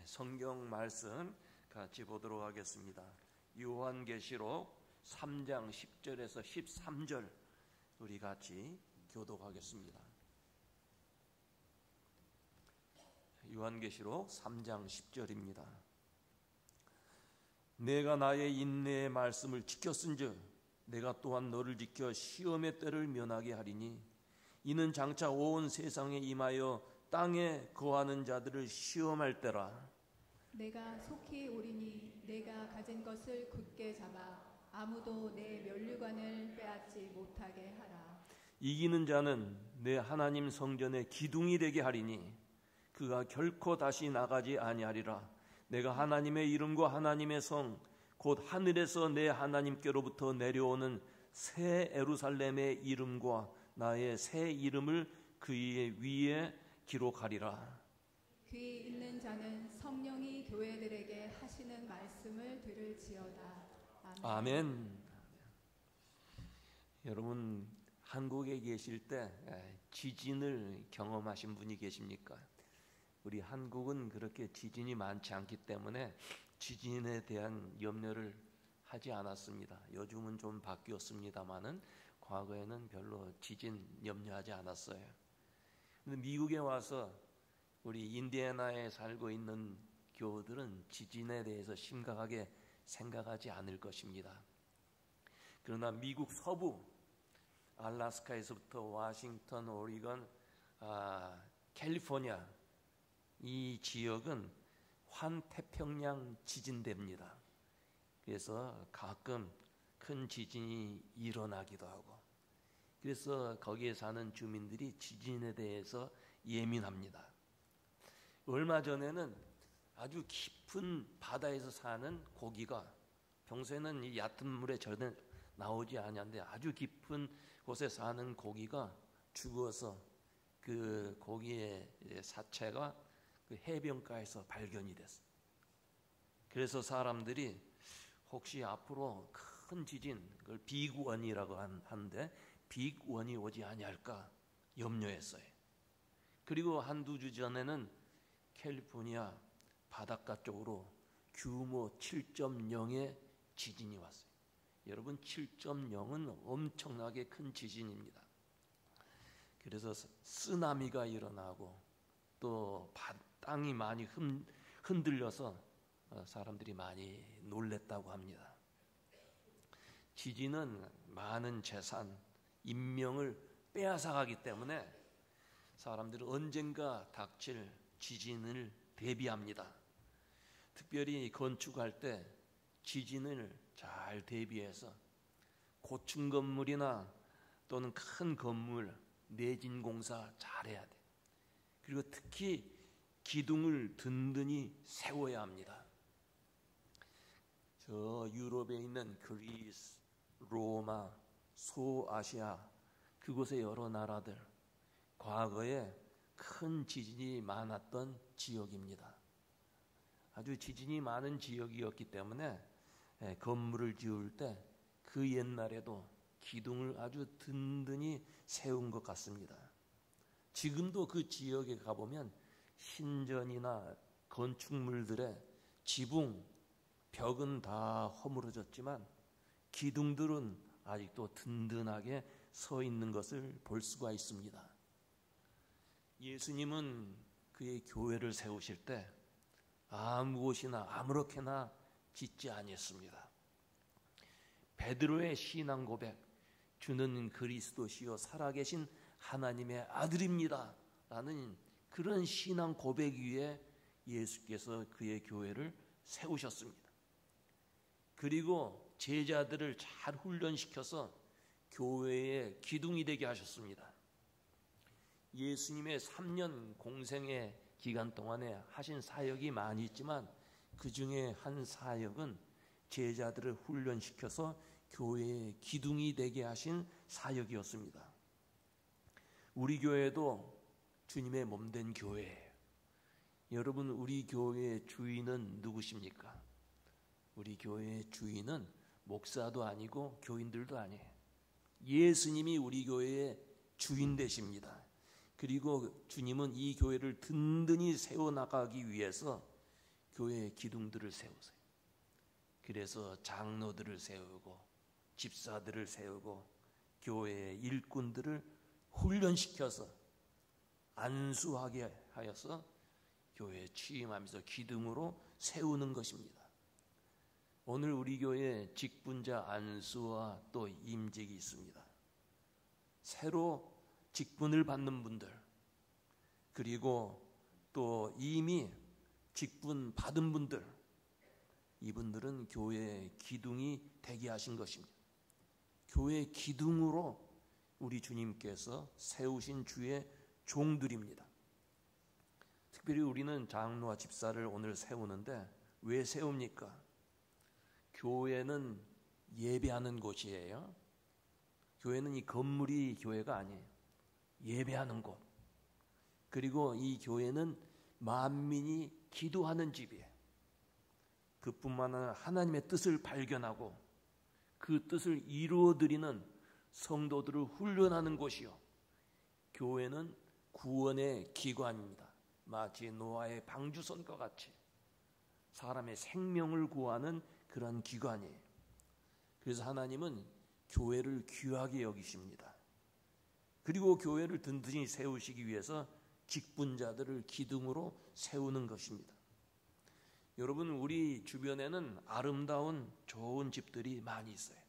성경 말씀 같이 보도록 하겠습니다. 요한계시록 3장 10절에서 13절 우리 같이 교독하겠습니다. 요한계시록 3장 10절입니다. 내가 나의 인내의 말씀을 지켰은즉 내가 또한 너를 지켜 시험의 때를 면하게 하리니 이는 장차 온 세상에 임하여 땅에 거하는 자들을 시험할 때라. 내가 속히 오리니 내가 가진 것을 굳게 잡아 아무도 내 면류관을 빼앗지 못하게 하라. 이기는 자는 내 하나님 성전의 기둥이 되게 하리니 그가 결코 다시 나가지 아니하리라. 내가 하나님의 이름과 하나님의 성 곧 하늘에서 내 하나님께로부터 내려오는 새 예루살렘의 이름과 나의 새 이름을 그의 위에 기록하리라. 귀 있는 자는 성령이 교회들에게 하시는 말씀을 들을지어다. 아멘. 아멘. 여러분 한국에 계실 때 지진을 경험하신 분이 계십니까? 우리 한국은 그렇게 지진이 많지 않기 때문에 지진에 대한 염려를 하지 않았습니다. 요즘은 좀 바뀌었습니다만은 과거에는 별로 지진 염려하지 않았어요. 근데 미국에 와서 우리 인디애나에 살고 있는 교우들은 지진에 대해서 심각하게 생각하지 않을 것입니다. 그러나 미국 서부 알래스카에서부터 워싱턴, 오리건, 캘리포니아 이 지역은 환태평양 지진대입니다. 그래서 가끔 큰 지진이 일어나기도 하고 그래서 거기에 사는 주민들이 지진에 대해서 예민합니다. 얼마 전에는 아주 깊은 바다에서 사는 고기가 평소에는 이 얕은 물에 절대 나오지 않는데 아주 깊은 곳에 사는 고기가 죽어서 그 고기의 사체가 그 해변가에서 발견이 됐어요. 그래서 사람들이 혹시 앞으로 큰 지진, 그걸 빅원이라고 하는데 빅원이 오지 아니할까 염려했어요. 그리고 한두 주 전에는 캘리포니아 바닷가 쪽으로 규모 7.0의 지진이 왔어요. 여러분 7.0은 엄청나게 큰 지진입니다. 그래서 쓰나미가 일어나고 또 땅이 많이 흔들려서 사람들이 많이 놀랬다고 합니다. 지진은 많은 재산, 인명을 빼앗아가기 때문에 사람들은 언젠가 닥칠 지진을 대비합니다. 특별히 건축할 때 지진을 잘 대비해서 고층 건물이나 또는 큰 건물 내진 공사 잘해야 돼. 그리고 특히 기둥을 든든히 세워야 합니다. 저 유럽에 있는 그리스, 로마, 소아시아 그곳의 여러 나라들 과거에 큰 지진이 많았던 지역입니다. 아주 지진이 많은 지역이었기 때문에 건물을 지을 때 그 옛날에도 기둥을 아주 든든히 세운 것 같습니다. 지금도 그 지역에 가보면 신전이나 건축물들의 지붕, 벽은 다 허물어졌지만 기둥들은 아직도 든든하게 서 있는 것을 볼 수가 있습니다. 예수님은 그의 교회를 세우실 때 아무것이나 아무렇게나 짓지 아니했습니다. 베드로의 신앙 고백, 주는 그리스도시요 살아계신 하나님의 아들입니다 라는 그런 신앙 고백 위에 예수께서 그의 교회를 세우셨습니다. 그리고 제자들을 잘 훈련시켜서 교회의 기둥이 되게 하셨습니다. 예수님의 3년 공생의 기간 동안에 하신 사역이 많이 있지만 그 중에 한 사역은 제자들을 훈련시켜서 교회의 기둥이 되게 하신 사역이었습니다. 우리 교회도 주님의 몸된 교회예요. 여러분 우리 교회의 주인은 누구십니까? 우리 교회의 주인은 목사도 아니고 교인들도 아니에요. 예수님이 우리 교회의 주인 되십니다. 그리고 주님은 이 교회를 든든히 세워나가기 위해서 교회의 기둥들을 세우세요. 그래서 장로들을 세우고 집사들을 세우고 교회의 일꾼들을 훈련시켜서 안수하게 하여서 교회에 취임하면서 기둥으로 세우는 것입니다. 오늘 우리 교회에 직분자 안수와 또 임직이 있습니다. 새로 직분을 받는 분들, 그리고 또 이미 직분 받은 분들, 이분들은 교회의 기둥이 되게 하신 것입니다. 교회의 기둥으로 우리 주님께서 세우신 주의 종들입니다. 특별히 우리는 장로와 집사를 오늘 세우는데 왜 세웁니까? 교회는 예배하는 곳이에요. 교회는 이 건물이 교회가 아니에요. 예배하는 곳. 그리고 이 교회는 만민이 기도하는 집이에요. 그뿐만 아니라 하나님의 뜻을 발견하고 그 뜻을 이루어드리는 성도들을 훈련하는 곳이요. 교회는 구원의 기관입니다. 마치 노아의 방주선과 같이 사람의 생명을 구하는 그런 기관이에요. 그래서 하나님은 교회를 귀하게 여기십니다. 그리고 교회를 든든히 세우시기 위해서 직분자들을 기둥으로 세우는 것입니다. 여러분, 우리 주변에는 아름다운 좋은 집들이 많이 있어요.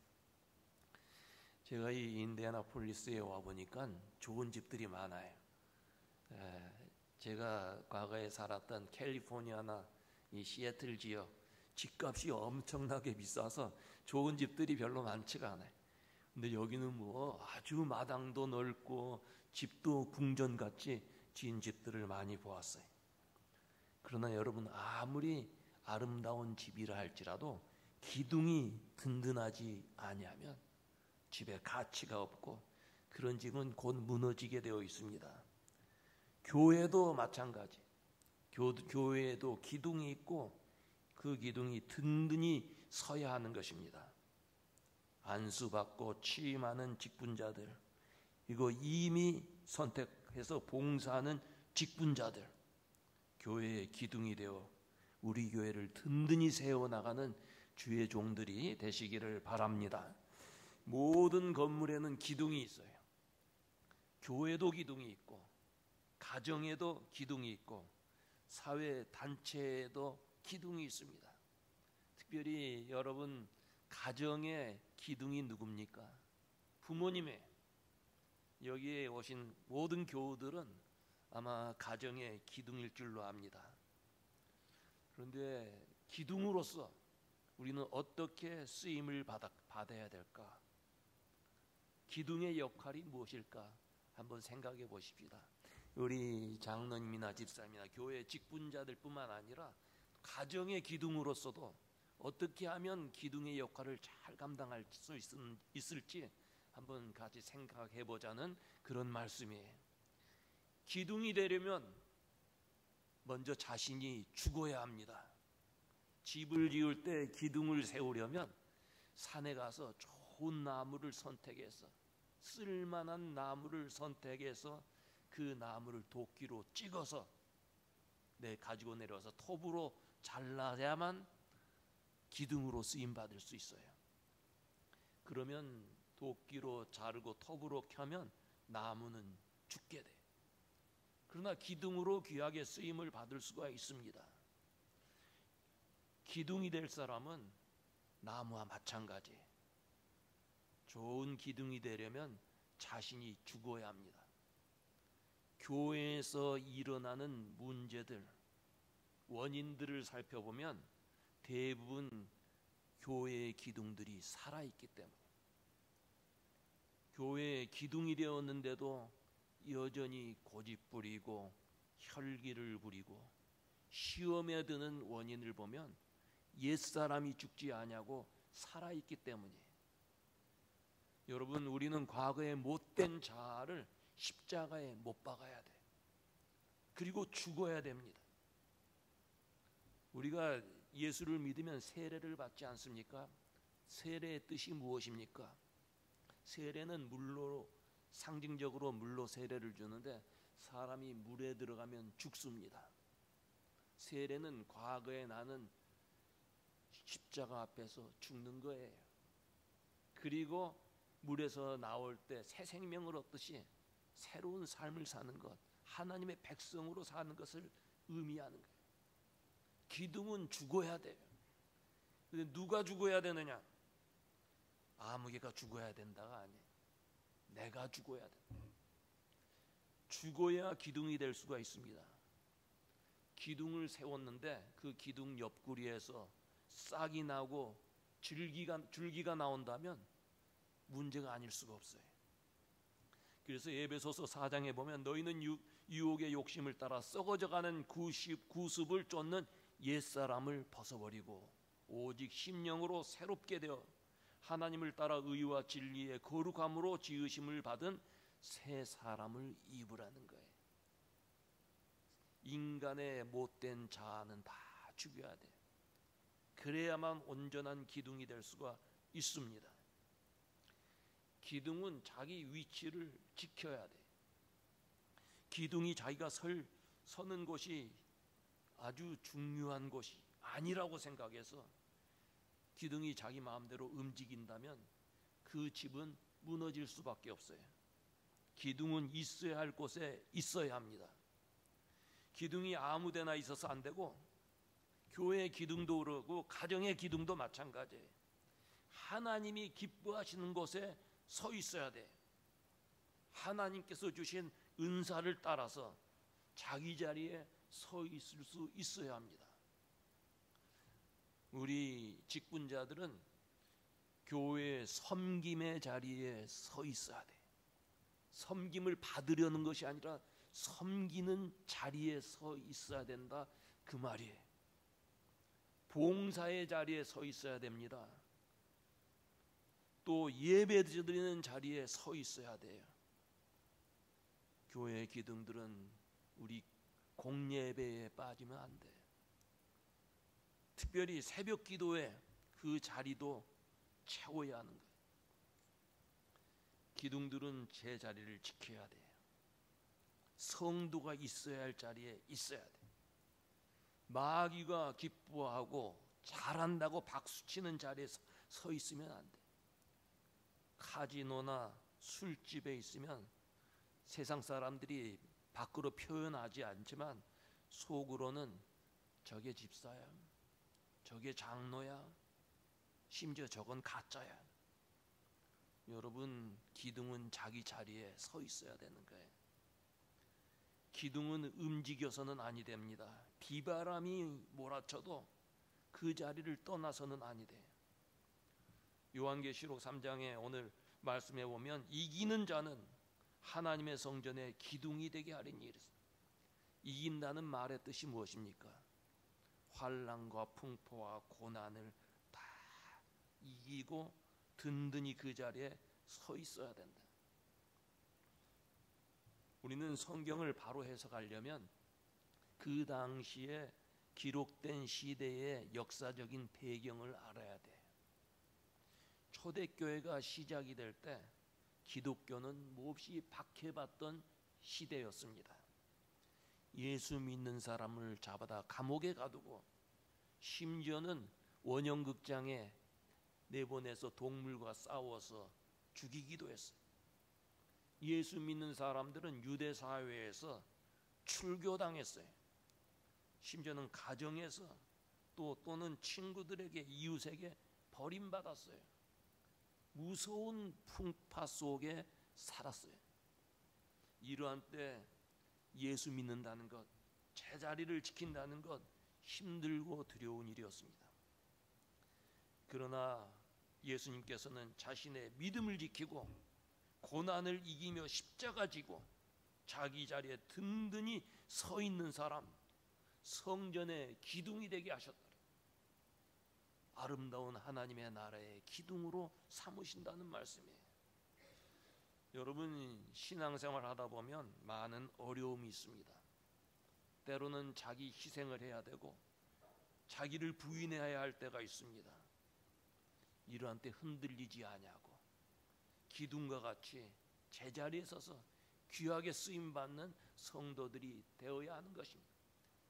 제가 이 인디애나폴리스에 와보니까 좋은 집들이 많아요. 제가 과거에 살았던 캘리포니아나 이 시애틀 지역 집값이 엄청나게 비싸서 좋은 집들이 별로 많지가 않아요. 근데 여기는 뭐 아주 마당도 넓고 집도 궁전같이 지은 집들을 많이 보았어요. 그러나 여러분, 아무리 아름다운 집이라 할지라도 기둥이 든든하지 아니하면 집에 가치가 없고 그런 집은 곧 무너지게 되어 있습니다. 교회도 마찬가지. 교회에도 기둥이 있고 그 기둥이 든든히 서야 하는 것입니다. 안수받고 취임하는 직분자들, 그리고 이미 선택해서 봉사하는 직분자들, 교회의 기둥이 되어 우리 교회를 든든히 세워나가는 주의 종들이 되시기를 바랍니다. 모든 건물에는 기둥이 있어요. 교회도 기둥이 있고 가정에도 기둥이 있고 사회 단체에도 기둥이 있습니다. 특별히 여러분 가정의 기둥이 누굽니까? 부모님의. 여기에 오신 모든 교우들은 아마 가정의 기둥일 줄로 압니다. 그런데 기둥으로서 우리는 어떻게 쓰임을 받아야 될까? 기둥의 역할이 무엇일까? 한번 생각해 보십시다. 우리 장로님이나 집사님이나 교회 직분자들뿐만 아니라 가정의 기둥으로서도 어떻게 하면 기둥의 역할을 잘 감당할 수 있을지 한번 같이 생각해 보자는 그런 말씀이에요. 기둥이 되려면 먼저 자신이 죽어야 합니다. 집을 지을 때 기둥을 세우려면 산에 가서 좋은 나무를 선택해서 쓸만한 나무를 선택해서 그 나무를 도끼로 찍어서 가지고 내려와서 톱으로 잘라야만 기둥으로 쓰임 받을 수 있어요. 그러면 도끼로 자르고 톱으로 켜면 나무는 죽게 돼. 그러나 기둥으로 귀하게 쓰임을 받을 수가 있습니다. 기둥이 될 사람은 나무와 마찬가지. 좋은 기둥이 되려면 자신이 죽어야 합니다. 교회에서 일어나는 문제들, 원인들을 살펴보면 대부분 교회의 기둥들이 살아있기 때문에, 교회의 기둥이 되었는데도 여전히 고집부리고 혈기를 부리고 시험에 드는 원인을 보면 옛사람이 죽지 아니하고 살아있기 때문이에요. 여러분, 우리는 과거의 못된 자아를 십자가에 못 박아야 돼. 그리고 죽어야 됩니다. 우리가 예수를 믿으면 세례를 받지 않습니까? 세례의 뜻이 무엇입니까? 세례는 물로, 상징적으로 물로 세례를 주는데 사람이 물에 들어가면 죽습니다. 세례는 과거에 나는 십자가 앞에서 죽는 거예요. 그리고 물에서 나올 때 새 생명을 얻듯이 새로운 삶을 사는 것, 하나님의 백성으로 사는 것을 의미하는 거예요. 기둥은 죽어야 돼요. 근데 누가 죽어야 되느냐? 아무개가 죽어야 된다가 아니에요. 내가 죽어야 된다. 죽어야 기둥이 될 수가 있습니다. 기둥을 세웠는데 그 기둥 옆구리에서 싹이 나고 줄기가 나온다면 문제가 아닐 수가 없어요. 그래서 에베소서 4장에 보면 너희는 유혹의 욕심을 따라 썩어져가는 구습을 쫓는 옛사람을 벗어버리고 오직 심령으로 새롭게 되어 하나님을 따라 의와 진리의 거룩함으로 지으심을 받은 새 사람을 입으라는 거예요. 인간의 못된 자아는 다 죽여야 돼요. 그래야만 온전한 기둥이 될 수가 있습니다. 기둥은 자기 위치를 지켜야 돼요. 기둥이 자기가 서는 곳이 아주 중요한 곳이 아니라고 생각해서 기둥이 자기 마음대로 움직인다면 그 집은 무너질 수밖에 없어요. 기둥은 있어야 할 곳에 있어야 합니다. 기둥이 아무 데나 있어서 안 되고 교회의 기둥도 그러고 가정의 기둥도 마찬가지예요. 하나님이 기뻐하시는 곳에 서 있어야 돼. 하나님께서 주신 은사를 따라서 자기 자리에 서 있을 수 있어야 합니다. 우리 직분자들은 교회 섬김의 자리에 서 있어야 돼. 섬김을 받으려는 것이 아니라 섬기는 자리에 서 있어야 된다, 그 말이에요. 봉사의 자리에 서 있어야 됩니다. 또 예배 드리는 자리에 서 있어야 돼요. 교회 기둥들은 우리 공예배에 빠지면 안 돼요. 특별히 새벽 기도에 그 자리도 채워야 하는 거예요. 기둥들은 제 자리를 지켜야 돼요. 성도가 있어야 할 자리에 있어야 돼요. 마귀가 기뻐하고 잘한다고 박수치는 자리에 서 있으면 안 돼요. 카지노나 술집에 있으면 세상 사람들이 밖으로 표현하지 않지만 속으로는 저게 집사야, 저게 장로야, 심지어 저건 가짜야. 여러분, 기둥은 자기 자리에 서 있어야 되는 거예요. 기둥은 움직여서는 아니 됩니다. 비바람이 몰아쳐도 그 자리를 떠나서는 아니 돼요. 요한계시록 3장에 오늘 말씀해 보면 이기는 자는 하나님의 성전에 기둥이 되게 하리니. 이긴다는 말의 뜻이 무엇입니까? 환난과 풍파와 고난을 다 이기고 든든히 그 자리에 서 있어야 된다. 우리는 성경을 바로 해석하려면 그 당시에 기록된 시대의 역사적인 배경을 알아야 돼. 초대교회가 시작이 될 때 기독교는 몹시 박해받던 시대였습니다. 예수 믿는 사람을 잡아다 감옥에 가두고 심지어는 원형극장에 내보내서 동물과 싸워서 죽이기도 했어요. 예수 믿는 사람들은 유대 사회에서 출교당했어요. 심지어는 가정에서 또는 친구들에게, 이웃에게 버림받았어요. 무서운 풍파 속에 살았어요. 이러한 때 예수 믿는다는 것, 제자리를 지킨다는 것 힘들고 두려운 일이었습니다. 그러나 예수님께서는 자신의 믿음을 지키고 고난을 이기며 십자가 지고 자기 자리에 든든히 서 있는 사람, 성전의 기둥이 되게 하셨다. 아름다운 하나님의 나라의 기둥으로 삼으신다는 말씀이에요. 여러분, 신앙생활 하다 보면 많은 어려움이 있습니다. 때로는 자기 희생을 해야 되고 자기를 부인해야 할 때가 있습니다. 이러한 때 흔들리지 아니하고 기둥과 같이 제자리에 서서 귀하게 쓰임받는 성도들이 되어야 하는 것입니다.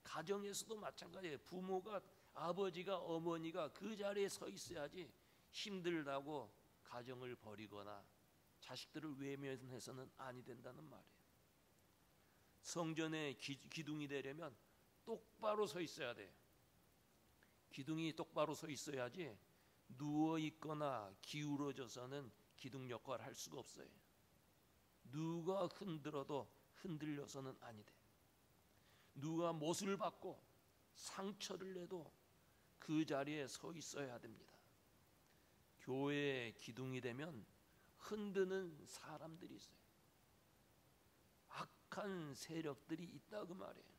가정에서도 마찬가지예요. 부모가, 아버지가, 어머니가 그 자리에 서 있어야지 힘들다고 가정을 버리거나 자식들을 외면해서는 아니 된다는 말이에요. 성전의 기둥이 되려면 똑바로 서 있어야 돼요. 기둥이 똑바로 서 있어야지 누워 있거나 기울어져서는 기둥 역할을 할 수가 없어요. 누가 흔들어도 흔들려서는 아니 돼. 누가 못을 받고 상처를 내도 그 자리에 서 있어야 됩니다. 교회의 기둥이 되면 흔드는 사람들이 있어요. 악한 세력들이 있다 그 말이에요.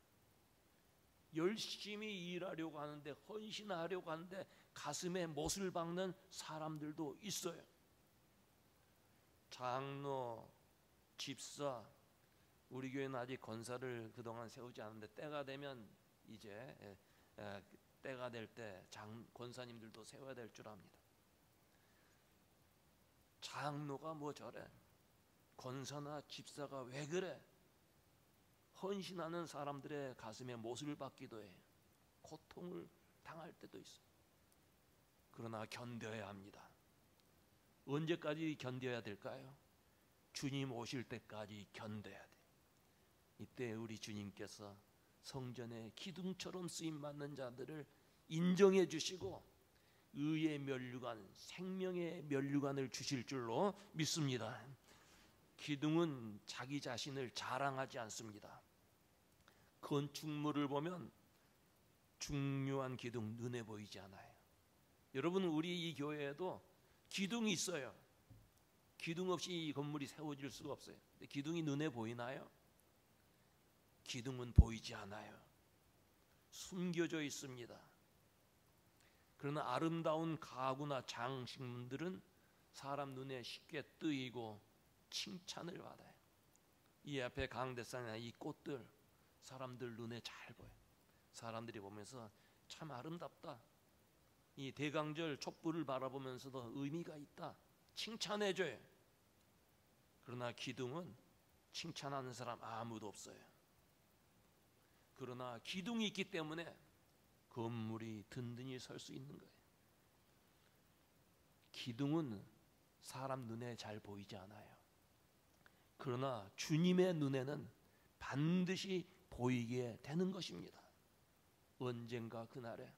열심히 일하려고 하는데, 헌신하려고 하는데 가슴에 못을 박는 사람들도 있어요. 장로, 집사, 우리 교회는 아직 권사를 그동안 세우지 않았는데 때가 되면 이제 때가 될 때 권사님들도 세워야 될 줄 압니다. 장로가 뭐 저래? 권사나 집사가 왜 그래? 헌신하는 사람들의 가슴에 못을 박기도 해. 고통을 당할 때도 있어요. 그러나 견뎌야 합니다. 언제까지 견뎌야 될까요? 주님 오실 때까지 견뎌야 돼. 이때 우리 주님께서 성전의 기둥처럼 쓰임받는 자들을 인정해 주시고 의의 면류관, 생명의 면류관을 주실 줄로 믿습니다. 기둥은 자기 자신을 자랑하지 않습니다. 건축물을 보면 중요한 기둥 눈에 보이지 않아요. 여러분, 우리 이 교회에도 기둥이 있어요. 기둥 없이 이 건물이 세워질 수가 없어요. 근데 기둥이 눈에 보이나요? 기둥은 보이지 않아요. 숨겨져 있습니다. 그러나 아름다운 가구나 장식물들은 사람 눈에 쉽게 뜨이고 칭찬을 받아요. 이 앞에 강대상이나 이 꽃들 사람들 눈에 잘 보여요. 사람들이 보면서 참 아름답다. 이 대강절 촛불을 바라보면서도 의미가 있다. 칭찬해줘요. 그러나 기둥은 칭찬하는 사람 아무도 없어요. 그러나 기둥이 있기 때문에 건물이 든든히 설 수 있는 거예요. 기둥은 사람 눈에 잘 보이지 않아요. 그러나 주님의 눈에는 반드시 보이게 되는 것입니다. 언젠가 그날에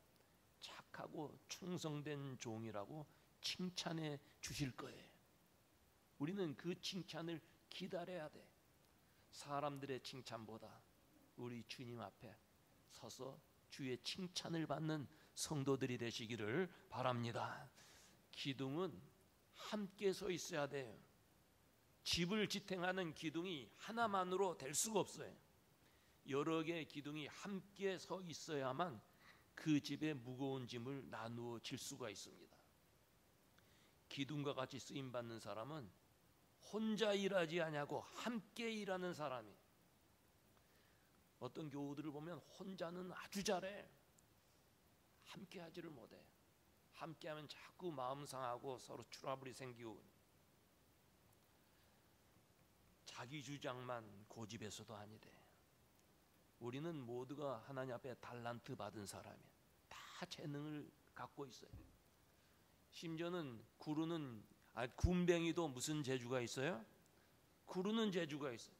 착하고 충성된 종이라고 칭찬해 주실 거예요. 우리는 그 칭찬을 기다려야 돼. 사람들의 칭찬보다 우리 주님 앞에 서서 주의 칭찬을 받는 성도들이 되시기를 바랍니다. 기둥은 함께 서 있어야 돼요. 집을 지탱하는 기둥이 하나만으로 될 수가 없어요. 여러 개의 기둥이 함께 서 있어야만 그 집의 무거운 짐을 나누어 질 수가 있습니다. 기둥과 같이 쓰임받는 사람은 혼자 일하지 아니하고 함께 일하는 사람이. 어떤 교우들을 보면 혼자는 아주 잘해. 함께 하지를 못해. 함께 하면 자꾸 마음 상하고 서로 트러블이 생기고, 자기 주장만 고집해서도 아니래. 우리는 모두가 하나님 앞에 달란트 받은 사람이야. 다 재능을 갖고 있어요. 심지어는 군뱅이도 무슨 재주가 있어요? 구르는 재주가 있어요.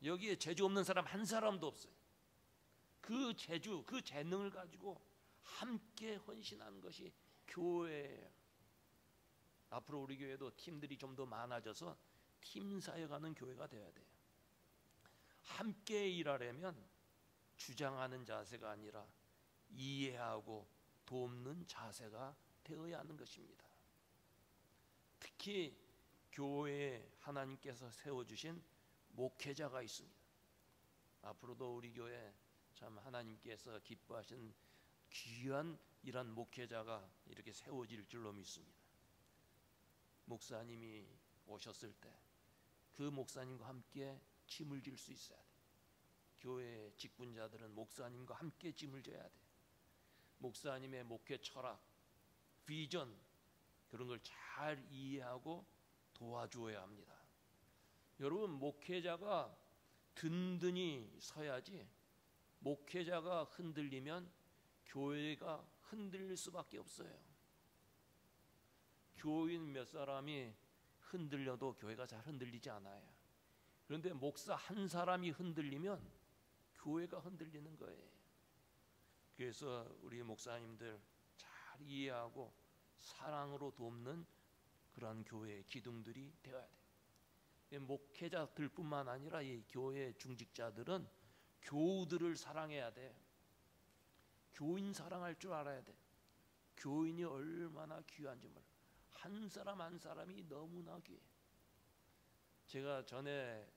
여기에 재주 없는 사람 한 사람도 없어요. 그 재주, 그 재능을 가지고 함께 헌신하는 것이 교회예요. 앞으로 우리 교회도 팀들이 좀 더 많아져서 팀 사역하는 교회가 되어야 돼요. 함께 일하려면 주장하는 자세가 아니라 이해하고 돕는 자세가 되어야 하는 것입니다. 특히 교회에 하나님께서 세워주신 목회자가 있습니다. 앞으로도 우리 교회 참 하나님께서 기뻐하신 귀한 이런 목회자가 이렇게 세워질 줄로 믿습니다. 목사님이 오셨을 때 그 목사님과 함께 짐을 질 수 있어야 돼. 교회 직분자들은 목사님과 함께 짐을 져야 돼. 목사님의 목회 철학, 비전, 그런 걸 잘 이해하고 도와주어야 합니다. 여러분, 목회자가 든든히 서야지 목회자가 흔들리면 교회가 흔들릴 수밖에 없어요. 교인 몇 사람이 흔들려도 교회가 잘 흔들리지 않아요. 그런데 목사 한 사람이 흔들리면 교회가 흔들리는 거예요. 그래서 우리 목사님들 잘 이해하고 사랑으로 돕는 그런 교회의 기둥들이 되어야 돼요. 목회자들뿐만 아니라 이 교회 중직자들은 교우들을 사랑해야 돼. 교인 사랑할 줄 알아야 돼. 교인이 얼마나 귀한지 몰라. 한 사람 한 사람이 너무나 귀해. 제가 전에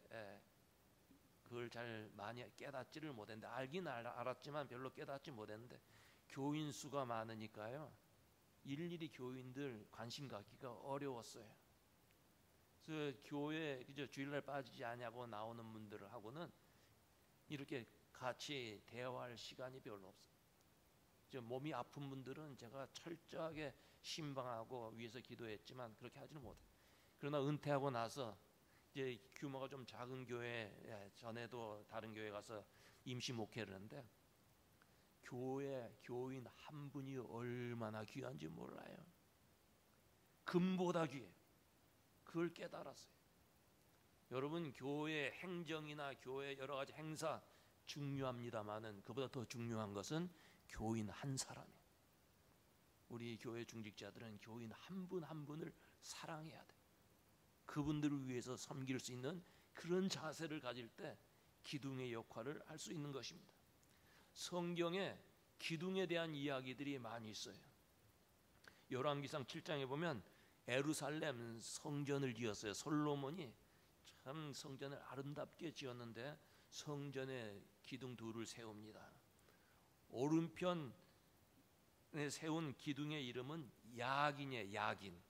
그걸 잘 많이 깨닫지를 못했는데, 알긴 알았지만 별로 깨닫지 못했는데, 교인 수가 많으니까요 일일이 교인들 관심 갖기가 어려웠어요. 그래서 교회 그저 주일날 빠지지 않냐고 나오는 분들하고는 이렇게 같이 대화할 시간이 별로 없어요. 몸이 아픈 분들은 제가 철저하게 신방하고 위해서 기도했지만 그렇게 하지는 못해요. 그러나 은퇴하고 나서 이제 규모가 좀 작은 교회, 전에도 다른 교회 가서 임시 목회를 했는데, 교회 교인 한 분이 얼마나 귀한지 몰라요. 금보다 귀해. 그걸 깨달았어요. 여러분, 교회 행정이나 교회 여러 가지 행사 중요합니다만은 그보다 더 중요한 것은 교인 한 사람이에요. 우리 교회 중직자들은 교인 한 분 한 분을 사랑해야 돼. 그분들을 위해서 섬길 수 있는 그런 자세를 가질 때 기둥의 역할을 할 수 있는 것입니다. 성경에 기둥에 대한 이야기들이 많이 있어요. 열왕기상 7장에 보면 예루살렘 성전을 지었어요. 솔로몬이 참 성전을 아름답게 지었는데 성전에 기둥 둘을 세웁니다. 오른편에 세운 기둥의 이름은 야긴이에요. 야긴.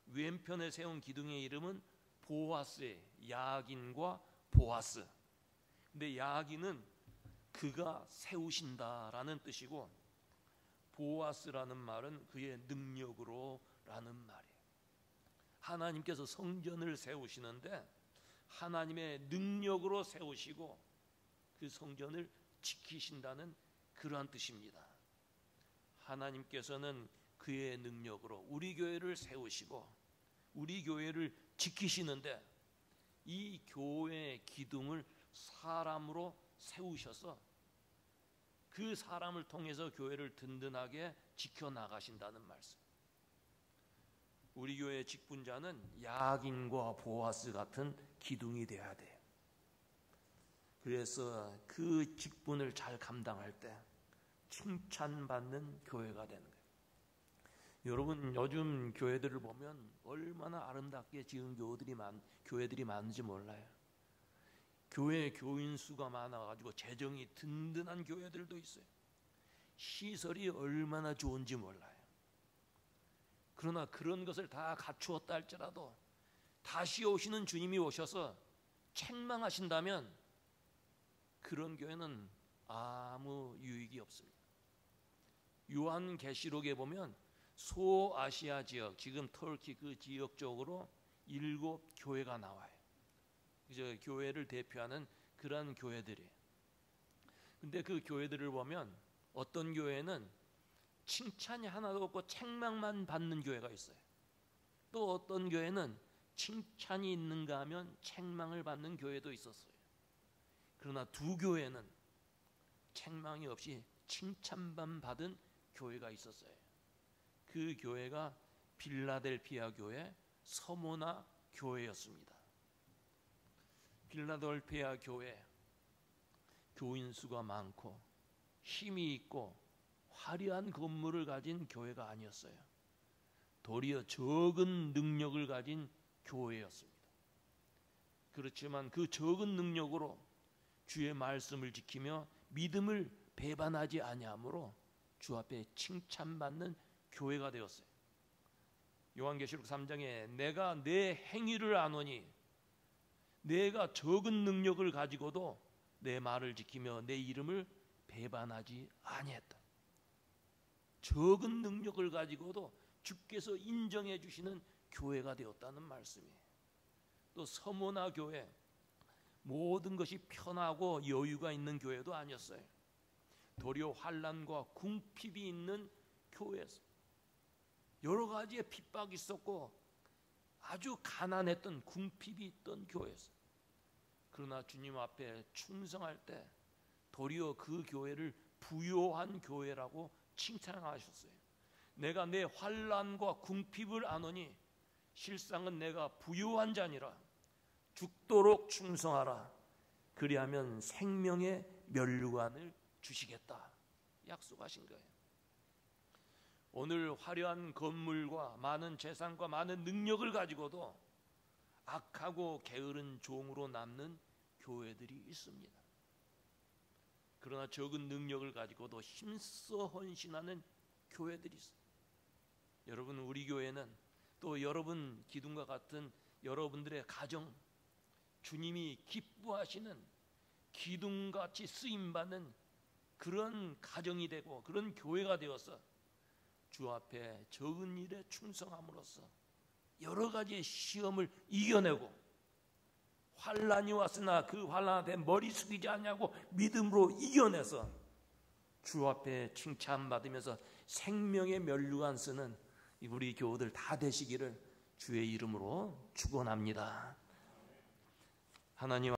왼편에 세운 기둥의 이름은 보아스예요. 야긴과 보아스. 근데 야긴은 그가 세우신다라는 뜻이고, 보아스라는 말은 그의 능력으로라는 말이에요. 하나님께서 성전을 세우시는데 하나님의 능력으로 세우시고 그 성전을 지키신다는 그러한 뜻입니다. 하나님께서는 그의 능력으로 우리 교회를 세우시고 우리 교회를 지키시는데, 이 교회의 기둥을 사람으로 세우셔서 그 사람을 통해서 교회를 든든하게 지켜나가신다는 말씀. 우리 교회의 직분자는 야긴과 보아스 같은 기둥이 돼야 돼요. 그래서 그 직분을 잘 감당할 때 칭찬받는 교회가 되는 거예요. 여러분, 요즘 교회들을 보면 얼마나 아름답게 지은 교회들이 많은지 몰라요. 교회 교인 수가 많아가지고 재정이 든든한 교회들도 있어요. 시설이 얼마나 좋은지 몰라요. 그러나 그런 것을 다 갖추었다 할지라도 다시 오시는 주님이 오셔서 책망하신다면 그런 교회는 아무 유익이 없습니다. 요한계시록에 보면 소아시아 지역, 지금 터키 그 지역 쪽으로 7교회가 나와요. 이제 교회를 대표하는 그러한 교회들이에요. 근데 그 교회들을 보면 어떤 교회는 칭찬이 하나도 없고 책망만 받는 교회가 있어요. 또 어떤 교회는 칭찬이 있는가 하면 책망을 받는 교회도 있었어요. 그러나 두 교회는 책망이 없이 칭찬만 받은 교회가 있었어요. 그 교회가 빌라델피아 교회 서모나 교회였습니다. 빌라델피아 교회 교인 수가 많고 힘이 있고 화려한 건물을 가진 교회가 아니었어요. 도리어 적은 능력을 가진 교회였습니다. 그렇지만 그 적은 능력으로 주의 말씀을 지키며 믿음을 배반하지 아니함으로 주 앞에 칭찬받는 교회가 되었어요. 요한계시록 3장에 내가 내 행위를 아노니 내가 적은 능력을 가지고도 내 말을 지키며 내 이름을 배반하지 아니했다. 적은 능력을 가지고도 주께서 인정해 주시는 교회가 되었다는 말씀이에요. 또 서모나 교회, 모든 것이 편하고 여유가 있는 교회도 아니었어요. 도리어 환난과 궁핍이 있는 교회에서 여러 가지의 핍박이 있었고 아주 가난했던 궁핍이 있던 교회에서, 그러나 주님 앞에 충성할 때 도리어 그 교회를 부요한 교회라고 칭찬하셨어요. 내가 내 환난과 궁핍을 아노니 실상은 내가 부요한 자니라. 죽도록 충성하라. 그리하면 생명의 면류관을 주시겠다 약속하신 거예요. 오늘 화려한 건물과 많은 재산과 많은 능력을 가지고도 악하고 게으른 종으로 남는 교회들이 있습니다. 그러나 적은 능력을 가지고도 힘써 헌신하는 교회들이 있어요. 여러분, 우리 교회는 또 여러분 기둥과 같은 여러분들의 가정, 주님이 기뻐하시는 기둥같이 쓰임받는 그런 가정이 되고 그런 교회가 되어서 주 앞에 적은 일에 충성함으로써 여러 가지 시험을 이겨내고, 환난이 왔으나 그 환난 앞에 머리 숙이지 않냐고 믿음으로 이겨내서 주 앞에 칭찬받으면서 생명의 면류관 쓰는 우리 교우들 다 되시기를 주의 이름으로 축원합니다. 하나님